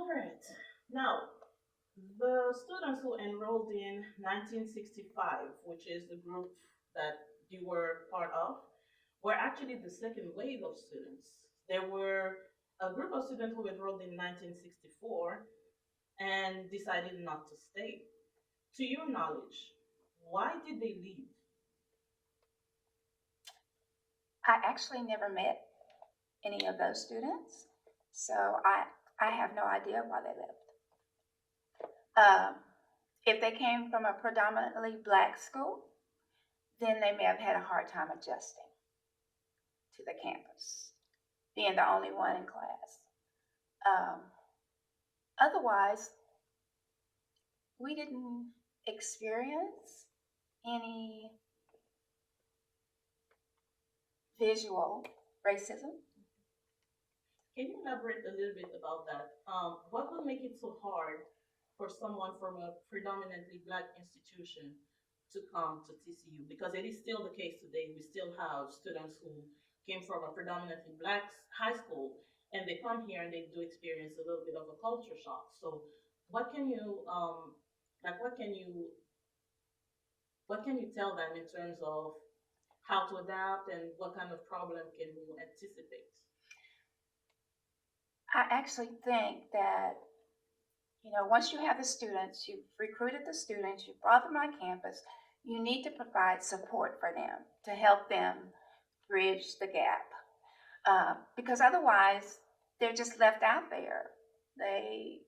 All right. Now, the students who enrolled in 1965, which is the group that you were part of, were actually the second wave of students. There were a group of students who enrolled in 1964 and decided not to stay. To your knowledge, why did they leave? I actually never met any of those students, so I have no idea why they left. If they came from a predominantly black school, then they may have had a hard time adjusting to the campus, being the only one in class. Um, Otherwise, we didn't experience any visual racism. Can you elaborate a little bit about that? What would make it so hard for someone from a predominantly black institution to come to TCU? Because it is still the case today. We still have students who came from a predominantly black high school and they come here and they do experience a little bit of a culture shock. So, what can you like? What can you tell them in terms of how to adapt and what kind of problem can you anticipate? I actually think that, once you have the students, you've recruited the students, you brought them on campus, you need to provide support for them to help them bridge the gap. Because otherwise, they're just left out there. They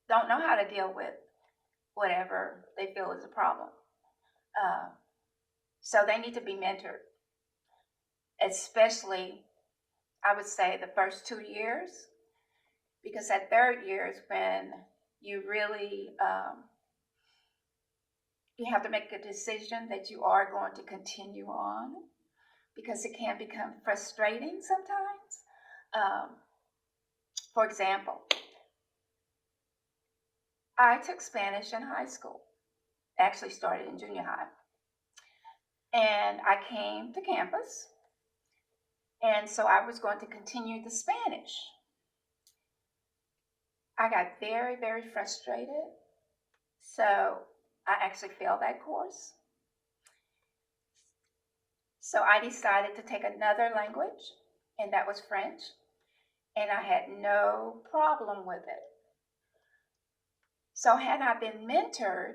don't know how to deal with whatever they feel is a problem. Uh, so they need to be mentored, especially, I would say, the first 2 years, because that third year is when you really you have to make a decision that you are going to continue on, because it can become frustrating sometimes. Um, for example, I took Spanish in high school, actually started in junior high, and I came to campus, and so I was going to continue the Spanish. I got very, very frustrated, so I actually failed that course. So I decided to take another language, and that was French, and I had no problem with it. So had I been mentored,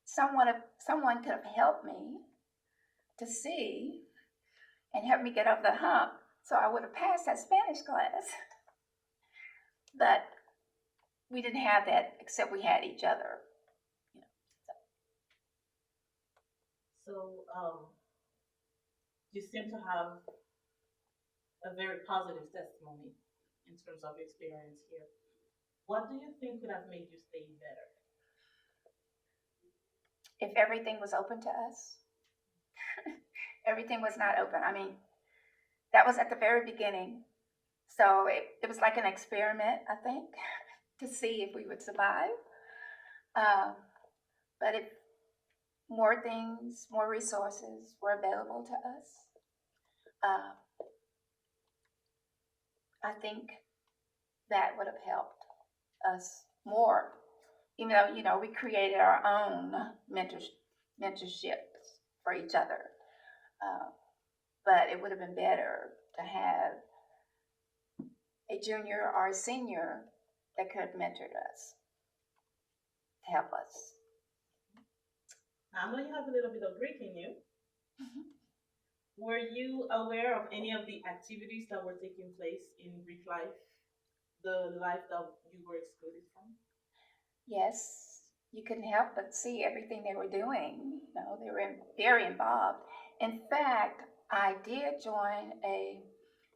someone could have helped me to see and helped me get over the hump, so I would have passed that Spanish class. But we didn't have that, except we had each other. You know. So, you seem to have a very positive testimony in terms of experience here. What do you think could have made you stay better? If everything was open to us, everything was not open. I mean, that was at the very beginning. So it was like an experiment, I think, to see if we would survive. Um, but if more things, more resources were available to us, uh, I think that would have helped us more. Even though, we created our own mentorships for each other. Uh, but it would have been better to have a junior or a senior that could have mentored us to help us. I know you have a little bit of Greek in you. Mhm. Were you aware of any of the activities that were taking place in Greek life, the life that you were excluded from? Yes, you couldn't help but see everything they were doing. They were very involved. In fact, I did join a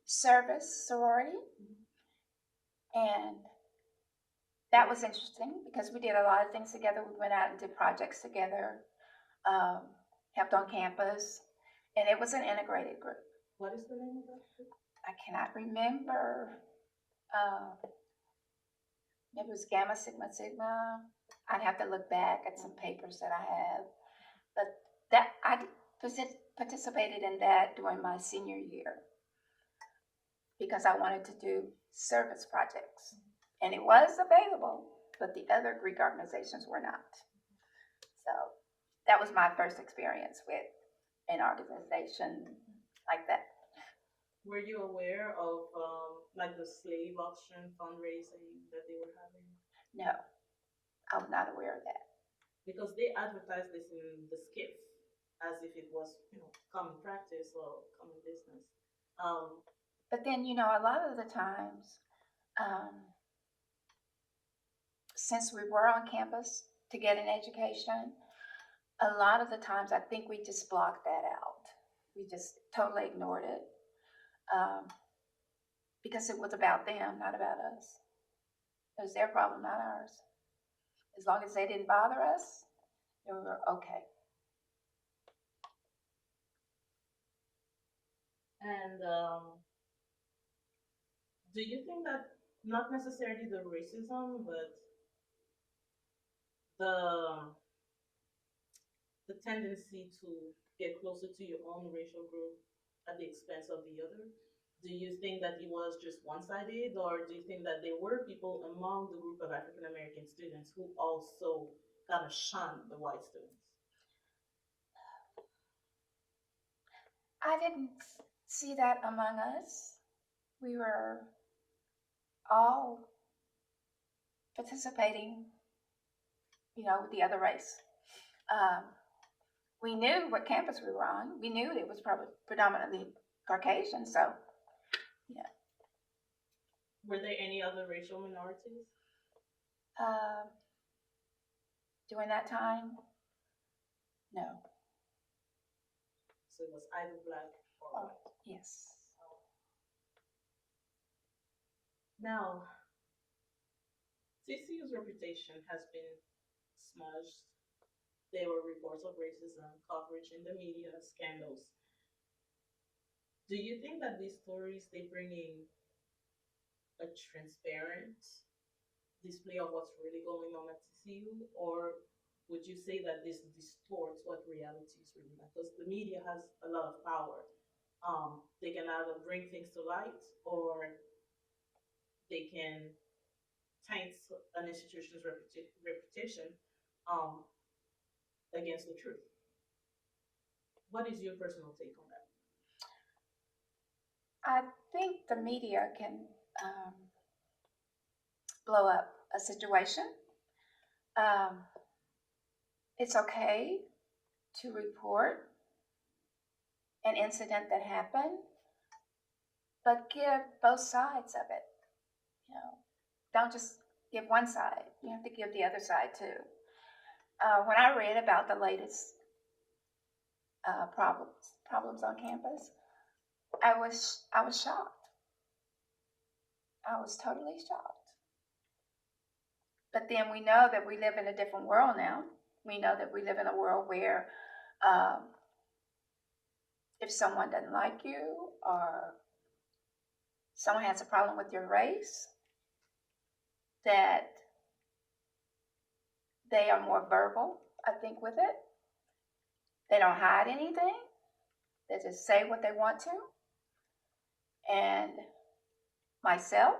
service sorority, and that was interesting because we did a lot of things together. We went out and did projects together, um, helped on campus, and it was an integrated group. What is the name of that group? I cannot remember. Uh, it was Gamma Sigma Sigma. I'd have to look back at some papers that I have, but that I participated in that during my senior year because I wanted to do service projects. And it was available, but the other Greek organizations were not. So that was my first experience with an organization like that. Were you aware of like the slave auction fundraising that they were having? No, I was not aware of that. Because they advertised this in the skiff as if it was, common practice or common business. Um, But then, a lot of the times, um, since we were on campus to get an education, a lot of the times I think we just blocked that out. We just totally ignored it um, because it was about them, not about us. It was their problem, not ours. As long as they didn't bother us, then we were okay. and do you think that not necessarily the racism, but the the tendency to get closer to your own racial group at the expense of the other? Do you think that it was just one-sided, or do you think that there were people among the group of African American students who also kind of shunned the white students? I didn't see that among us. We were all participating, with the other race. Um, we knew what campus we were on. We knew it was probably predominantly Caucasian, so yeah. Were there any other racial minorities? Uh, during that time, no. So it was either black or Oh, white. yes. Now, TCU's reputation has been smudged. There were reports of racism, coverage in the media, scandals. Do you think that these stories they bring in a transparent display of what's really going on at TCU, or would you say that this distorts what reality is really like? Because the media has a lot of power. They can either bring things to light, or they can taint an institution's reputation um, against the truth. What is your personal take on that? I think the media can um, blow up a situation. Um, it's okay to report an incident that happened, but give both sides of it. Don't just give one side. You have to give the other side too. When I read about the latest problems on campus, I was shocked. I was totally shocked. But then we know that we live in a different world now. We know that we live in a world where um, if someone doesn't like you or someone has a problem with your race, that they are more verbal, I think, with it. They don't hide anything. They just say what they want to. And myself,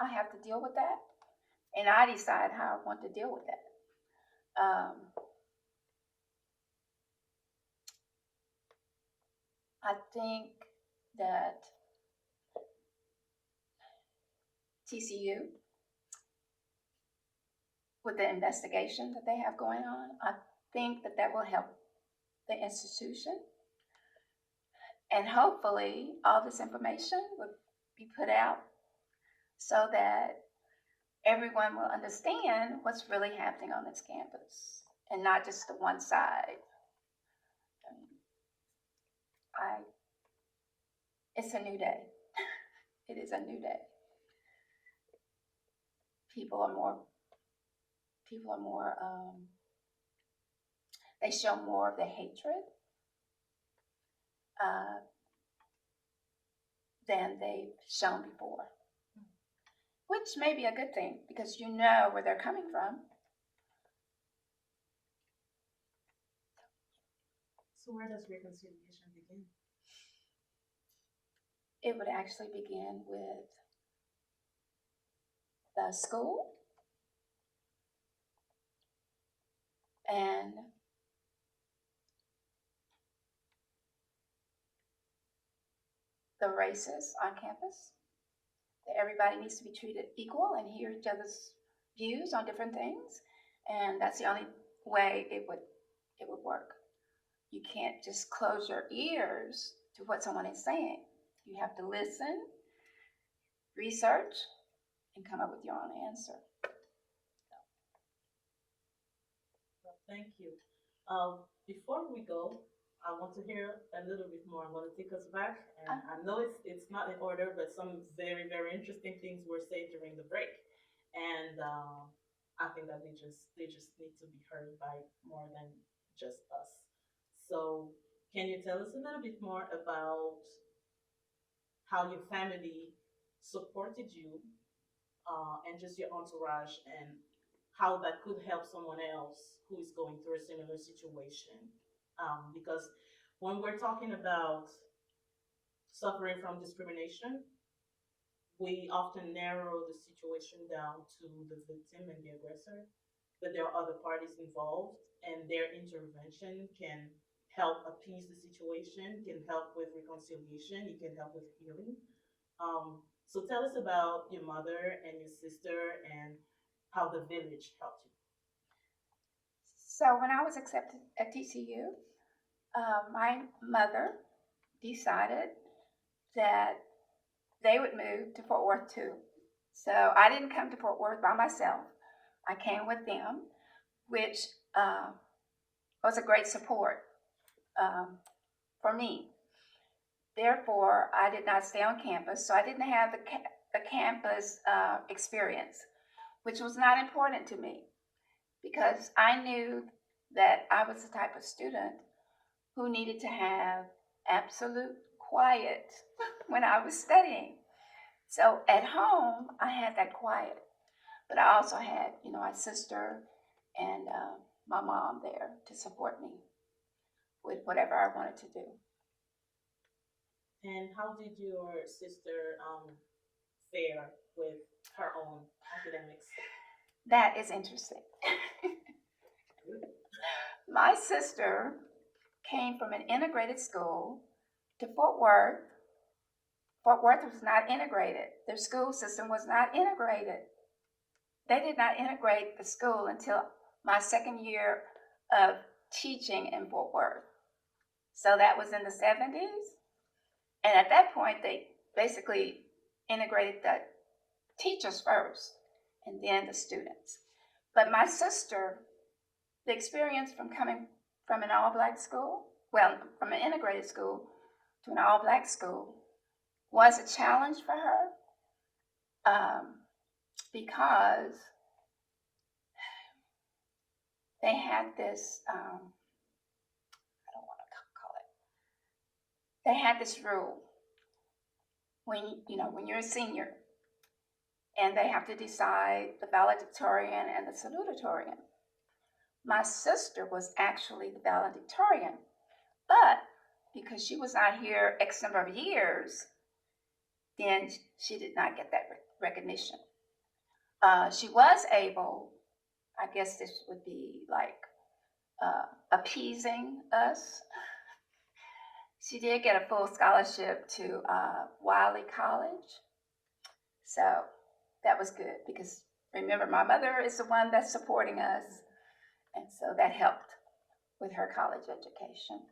I have to deal with that. And I decide how I want to deal with that. I think that TCU, with the investigation that they have going on, I think that will help the institution. And hopefully, all this information will be put out so that everyone will understand what's really happening on this campus and not just the one side. I it's a new day. It is a new day. People are more. People are more. They show more of the hatred uh, than they've shown before, which may be a good thing because you know where they're coming from. So where does reconciliation begin? It would actually begin with the school and the races on campus. That everybody needs to be treated equal and hear each other's views on different things. And that's the only way it would work. You can't just close your ears to what someone is saying. You have to listen, research, and come up with your own answer. Well, thank you. Before we go, I want to hear a little bit more. I'm going to take us back, and I know it's not in order, but some very interesting things were said during the break, and I think that they just need to be heard by more than just us. So, can you tell us a little bit more about how your family supported you and just your entourage and how that could help someone else who is going through a similar situation. Because when we're talking about suffering from discrimination, we often narrow the situation down to the victim and the aggressor, but there are other parties involved, and their intervention can help appease the situation, can help with reconciliation, it can help with healing. So tell us about your mother and your sister and how the village helped you. So when I was accepted at TCU, my mother decided that they would move to Fort Worth too. So I didn't come to Fort Worth by myself. I came with them, which uh, was a great support um, for me. Therefore, I did not stay on campus, so I didn't have the campus experience, which was not important to me because I knew that I was the type of student who needed to have absolute quiet when I was studying. So at home, I had that quiet, but I also had, my sister and my mom there to support me with whatever I wanted to do. And how did your sister fare with her own academics? That is interesting. My sister came from an integrated school to Fort Worth. Fort Worth was not integrated. Their school system was not integrated. They did not integrate the school until my second year of teaching in Fort Worth. So that was in the 70s. And at that point, they basically integrated the teachers first and then the students. But my sister, the experience from coming from an all black school, well, from an integrated school to an all black school, was a challenge for her because they had this, I don't want to call it, they had this rule when you're a senior and they have to decide the valedictorian and the salutatorian. My sister was actually the valedictorian, but because she was not here X number of years, then she did not get that recognition. She was able, I guess this would be like appeasing us. She did get a full scholarship to Wiley College. So that was good because remember, my mother is the one that's supporting us. And so that helped with her college education.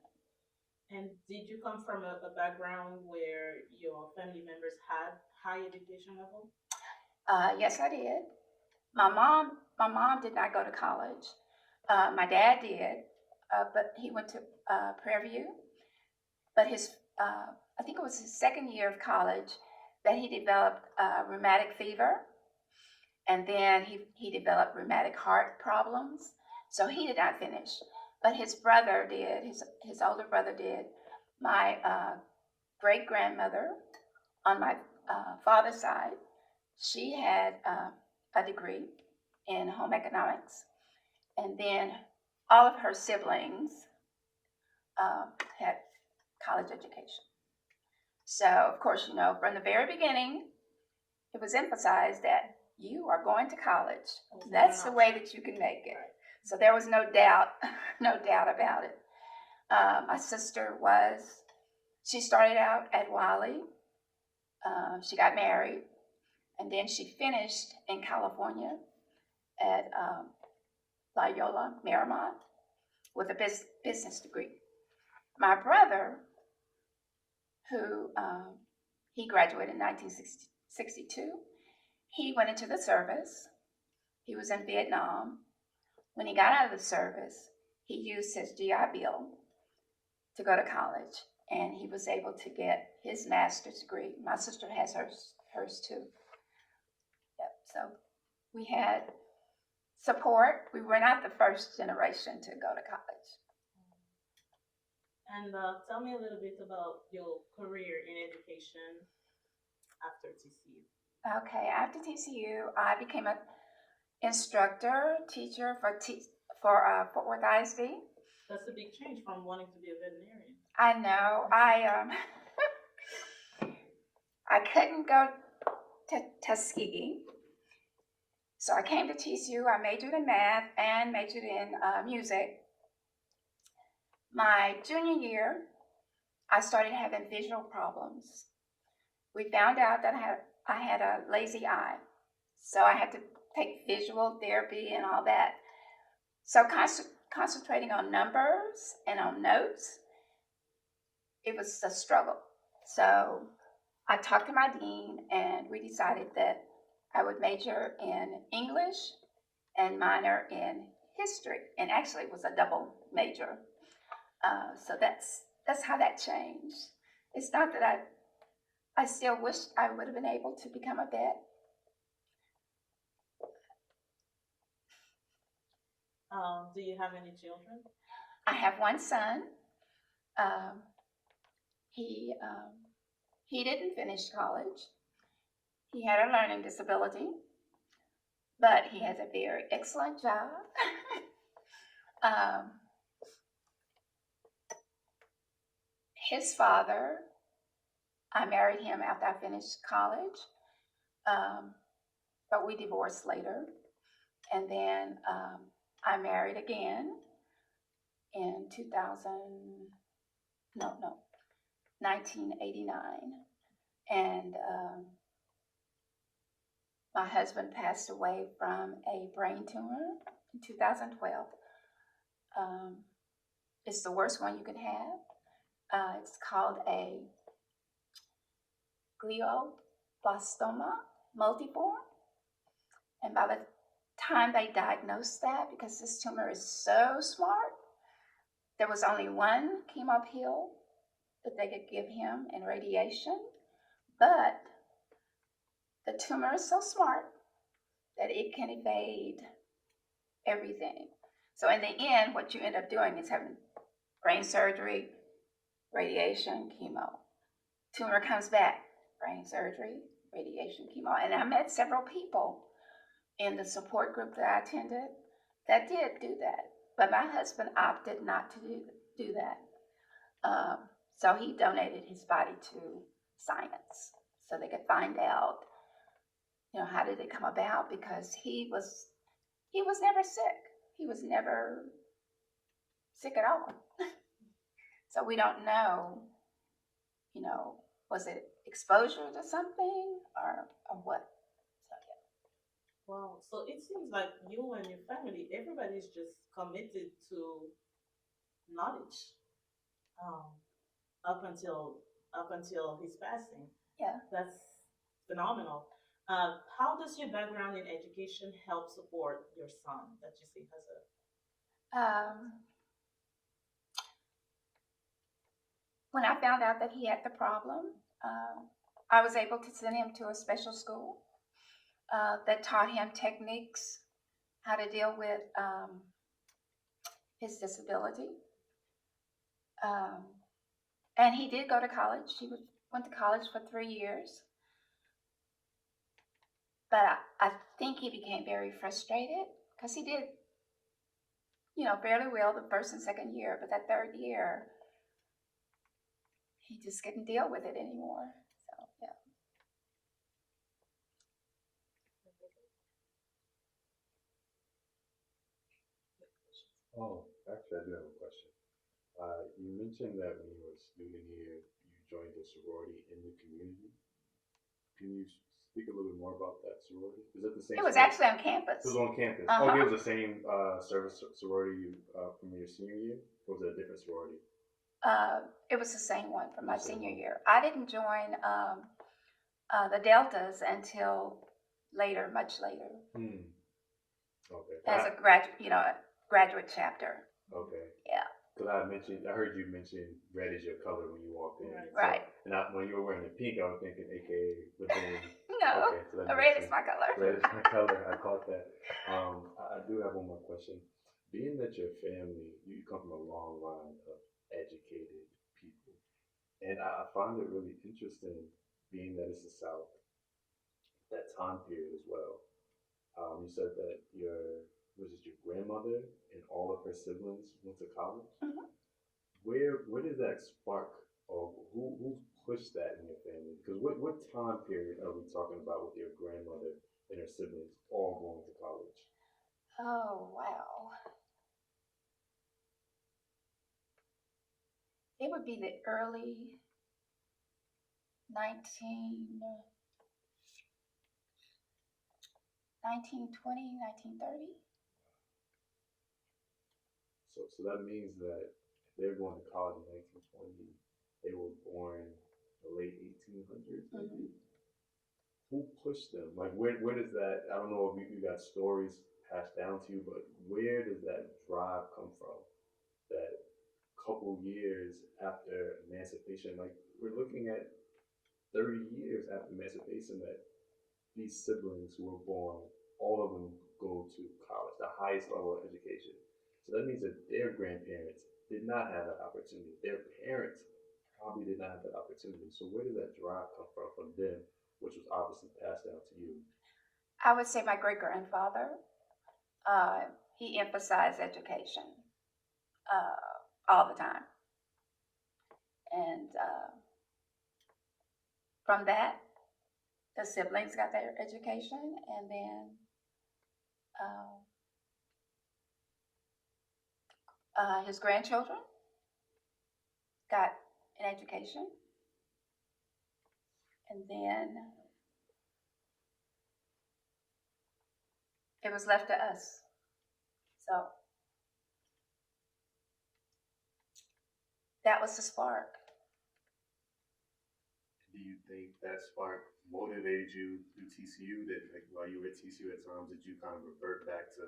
And did you come from a background where your family members had high education level? Yes, I did. My mom did not go to college. My dad did, but he went to Prairie View. But I think it was his second year of college that he developed rheumatic fever, and then he developed rheumatic heart problems. So he did not finish, but his brother did. His older brother did. My great grandmother on my father's side, she had a degree in home economics, and then all of her siblings had college education. So, of course, from the very beginning, it was emphasized that you are going to college. It's not That's an the way option. that you can make it. Right. So there was no doubt, no doubt about it. My sister she started out at Wiley. She got married, and then she finished in California at Loyola Marymount with a business degree. My brother, who he graduated in 1962, he went into the service. He was in Vietnam. When he got out of the service, he used his GI Bill to go to college, and he was able to get his master's degree. My sister has hers too. Yep. So we had support. We were not the first generation to go to college. And tell me a little bit about your career in education after TCU. Okay, after TCU, I became an instructor, teacher for Fort Worth ISD. That's a big change from wanting to be a veterinarian. I know. I couldn't go to Tuskegee, so I came to TCU. I majored in math and majored in music. My junior year, I started having visual problems. We found out that I had a lazy eye, so I had to take visual therapy and all that. So concentrating on numbers and on notes, it was a struggle. So I talked to my dean, and we decided that I would major in English and minor in history, and actually it was a double major. So that's how that changed. It's not that I still wish I would have been able to become a vet. Do you have any children? I have one son. Um, he didn't finish college. He had a learning disability, but he has a very excellent job. His father, I married him after I finished college, but we divorced later. And then I married again in 1989. And my husband passed away from a brain tumor in 2012. It's the worst one you can have. It's called a glioblastoma multiforme. And by the time they diagnosed that, because this tumor is so smart, there was only one chemo pill that they could give him and radiation. But the tumor is so smart that it can evade everything. So in the end, what you end up doing is having brain surgery, radiation, chemo. Tumor comes back, brain surgery, radiation, chemo. And I met several people in the support group that I attended that did do that. But my husband opted not to do that. So he donated his body to science so they could find out, how did it come about? Because he was never sick. He was never sick at all. So we don't know, was it exposure to something or what? So, yeah. Wow. So it seems like you and your family, everybody's just committed to knowledge um, up until his passing. Yeah. That's phenomenal. How does your background in education help support your son that you see has a? When I found out that he had the problem, I was able to send him to a special school that taught him techniques, how to deal with his disability. And he did go to college. He went to college for 3 years. But I think he became very frustrated because he did, fairly well the first and second year. But that third year, he just couldn't deal with it anymore. So, yeah. Oh, actually, I do have a question. You mentioned that when you were a student here, you joined a sorority in the community. Can you speak a little bit more about that sorority? Is that the It same was sorority? actually on It campus. was on campus. Uh-huh. Okay, it was the same service sorority from your senior year? Or was it a different sorority? It was the same one from It was my the same senior one. year. I didn't join the Deltas until later, much later, Hmm. Okay. as a graduate, graduate chapter. Okay. Yeah, Because I heard you mention red is your color when you walked in. Right. So, right. and when you were wearing the pink, I was thinking AKA, but then, No, okay, so that makes red is sense. my color. Red is my color. I caught that. I do have one more question. Being that your family, you come from a long line of educated people, and I find it really interesting, being that it's the South, that time period as well. You said that was it your grandmother and all of her siblings went to college? Mhm. Where does that spark, or who pushed that in your family? Because what time period are we talking about with your grandmother and her siblings all going to college? Oh, wow. It would be the early 19, 1920, 1930. So that means that if they're going to college in 1920, they were born the late 1800s, Mm-hmm. maybe. Who pushed them? Like where does that? I don't know if you got stories passed down to you, but where does that drive come from? That couple years after emancipation, like we're looking at 30 years after emancipation, that these siblings who were born, all of them go to college, the highest level of education. So that means that their grandparents did not have that opportunity. Their parents probably did not have that opportunity. So where did that drive come from them, which was obviously passed down to you? I would say my great grandfather. Uh, he emphasized education all the time, and from that, the siblings got their education, and then uh, his grandchildren got an education, and then it was left to us. So that was the spark. Do you think that spark motivated you through TCU? That like while you were at TCU at times, did you kind of revert back to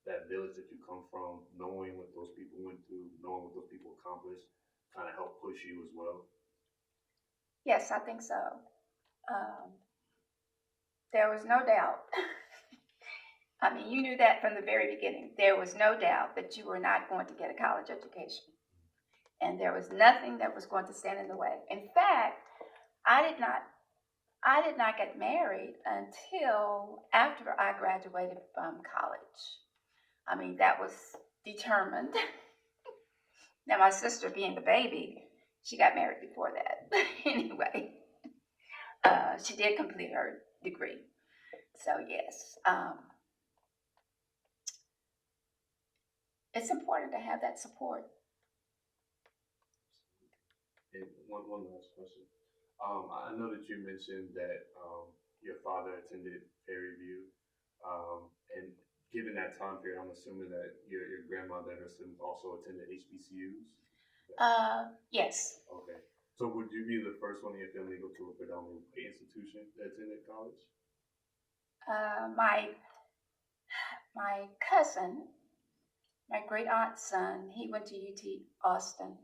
that village that you come from, knowing what those people went through, knowing what those people accomplished, kind of help push you as well? Yes, I think so. Um, there was no doubt. I mean, you knew that from the very beginning. There was no doubt that you were not going to get a college education. And there was nothing that was going to stand in the way. In fact, I did not I did not get married until after I graduated from college. I mean, that was determined. Now, my sister, being the baby, she got married before that. Anyway, she did complete her degree. So, yes, it's important to have that support. And one last question. I know that you mentioned that your father attended Prairie View, and given that time period, I'm assuming that your grandmother and her siblings also attended HBCUs. Yes, Okay. So would you be the first one in your family to go to a predominantly white institution that attended college? my cousin, my great aunt's son, he went to UT Austin.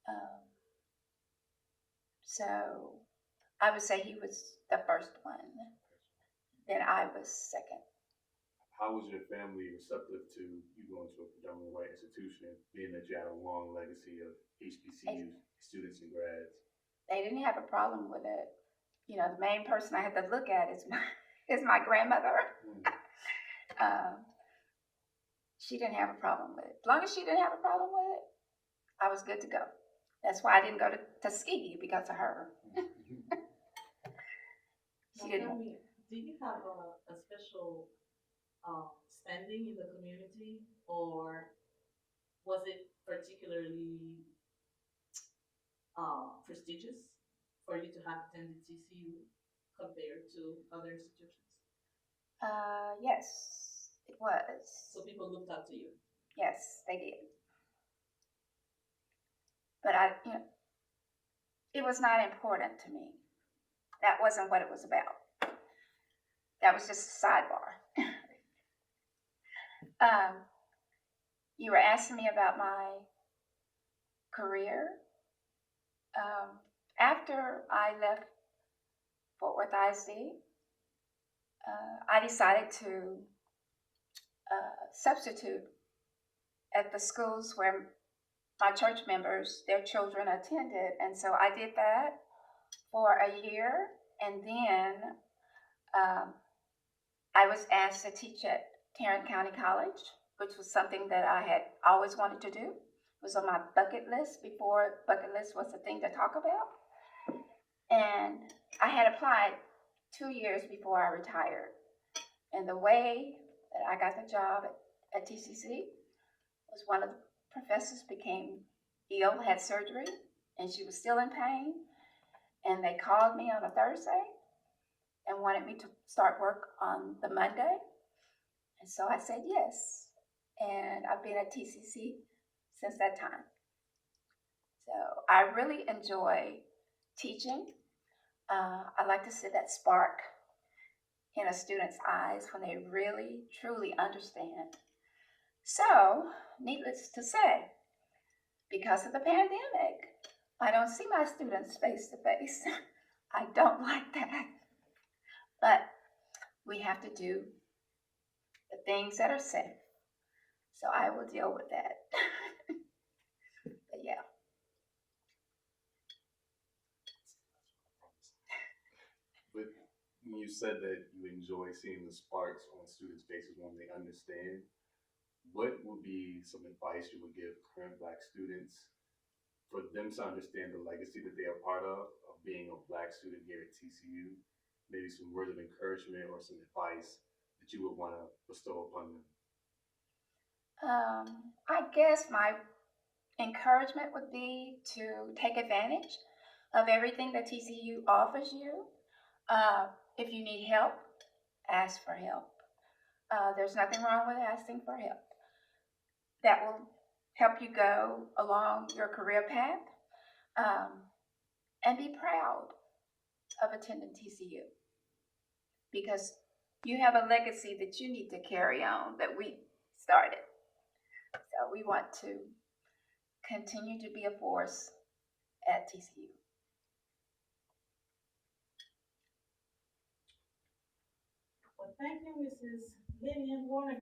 Um, so I would say he was the first one. Then I was second. How was your family receptive to you going to a predominantly white institution, being that you had a long legacy of HBCU students and grads? They didn't have a problem with it. The main person I had to look at is my is my grandmother. Mm. Um, she didn't have a problem with it. As long as she didn't have a problem with it, I was good to go. That's why I didn't go to Tuskegee because of her. My She didn't. family, do you have a special standing in the community, or was it particularly prestigious for you to have attended TCU compared to other institutions? Yes, it was. So people looked up to you. Yes, they did. But it was not important to me. That wasn't what it was about. That was just a sidebar. You were asking me about my career. After I left Fort Worth ISD, I decided to substitute at the schools where my church members, their children attended. And so I did that for a year. And then I was asked to teach at Tarrant County College, which was something that I had always wanted to do. It was on my bucket list before bucket list was a thing to talk about. And I had applied 2 years before I retired. And the way that I got the job at TCC was one of the professors became ill, had surgery, and she was still in pain. And they called me on a Thursday and wanted me to start work on the Monday. And so I said yes. And I've been at TCC since that time. So I really enjoy teaching. I like to see that spark in a student's eyes when they really, truly understand. So, needless to say, because of the pandemic, I don't see my students face to face. I don't like that. But we have to do the things that are safe. So I will deal with that. But yeah. But when you said that you enjoy seeing the sparks on students' faces when they understand, what would be some advice you would give current Black students for them to understand the legacy that they are part of being a Black student here at TCU? Maybe some words of encouragement or some advice that you would want to bestow upon them. I guess my encouragement would be to take advantage of everything that TCU offers you. If you need help, ask for help. There's nothing wrong with asking for help. That will help you go along your career path, and be proud of attending TCU because you have a legacy that you need to carry on that we started. So we want to continue to be a force at TCU. Well, thank you, Mrs. Lillian Warner.